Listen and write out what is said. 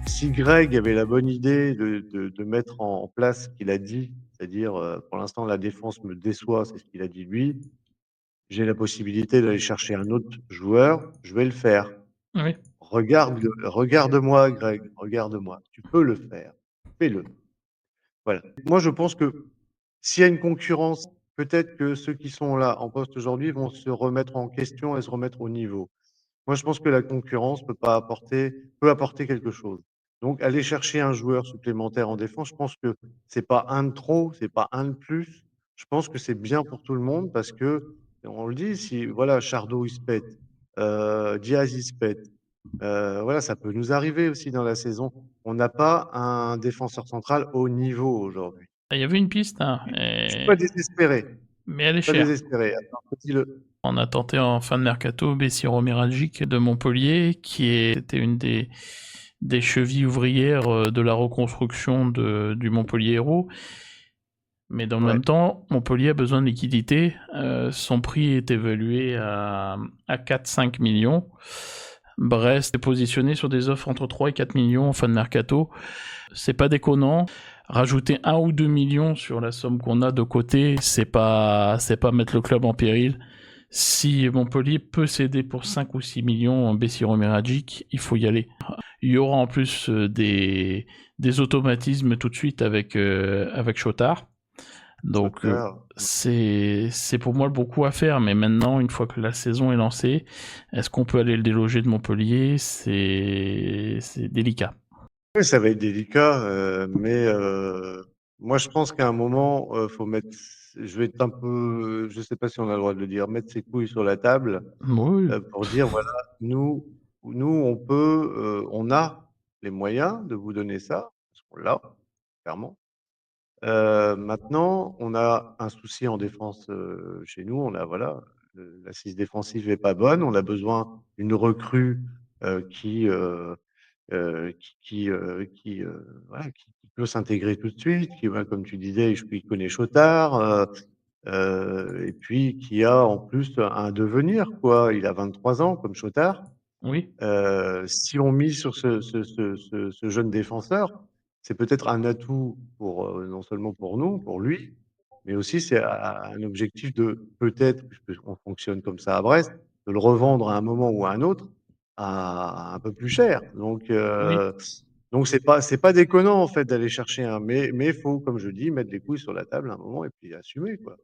Si Greg avait la bonne idée de mettre en place ce qu'il a dit, c'est-à-dire, pour l'instant la défense me déçoit, c'est ce qu'il a dit lui. J'ai la possibilité d'aller chercher un autre joueur, je vais le faire. Oui. Regarde-moi Greg, regarde-moi. Tu peux le faire, fais-le. Voilà. Moi je pense que s'il y a une concurrence, peut-être que ceux qui sont là en poste aujourd'hui vont se remettre en question et se remettre au niveau. Moi, je pense que la concurrence peut apporter quelque chose. Donc, aller chercher un joueur supplémentaire en défense, je pense que c'est pas un de trop, c'est pas un de plus. Je pense que c'est bien pour tout le monde parce que, on le dit, si voilà, Chardot il se pète, Diaz il se pète, voilà, ça peut nous arriver aussi dans la saison. On n'a pas un défenseur central au niveau aujourd'hui. Il y avait une piste, hein, Je suis pas désespéré, mais elle est pas chère. désespéré. Attends, dis-le. On a tenté en fin de mercato Bessiro Miragic de Montpellier, qui était une des chevilles ouvrières de la reconstruction du Montpellier Hérault. Mais dans le Ouais. même temps, Montpellier a besoin de liquidité. Son prix est évalué à 4-5 millions. Brest est positionné sur des offres entre 3 et 4 millions en fin de mercato. C'est pas déconnant. Rajouter 1 ou 2 millions sur la somme qu'on a de côté, c'est pas mettre le club en péril. Si Montpellier peut céder pour 5 ou 6 millions en Bessiro Miragic, il faut y aller. Il y aura en plus des automatismes tout de suite avec Chotard. Donc Sauteur. c'est pour moi le bon coup à faire, mais maintenant, une fois que la saison est lancée, est-ce qu'on peut aller le déloger de Montpellier? C'est délicat. Oui, ça va être délicat, mais moi je pense qu'à un moment, faut mettre. Je vais être un peu, je sais pas si on a le droit de le dire, mettre ses couilles sur la table Oui, pour dire voilà, nous, on peut, on a les moyens de vous donner ça, parce qu'on l'a, clairement. Maintenant, on a un souci en défense chez nous. On a voilà, l'assise défensive est pas bonne. On a besoin d'une recrue qui voilà, qui peut s'intégrer tout de suite, qui, bah, comme tu disais, il connaît Chotard, et puis qui a en plus un devenir, quoi. Il a 23 ans, comme Chotard. oui, Si on mise sur ce jeune défenseur, c'est peut-être un atout pour, non seulement pour nous, pour lui, mais aussi c'est un objectif de peut-être, puisqu'on fonctionne comme ça à Brest, de le revendre à un moment ou à un autre à un peu plus cher. oui. Donc c'est pas déconnant en fait d'aller chercher un, mais il faut, comme je dis, mettre les couilles sur la table à un moment et puis assumer quoi.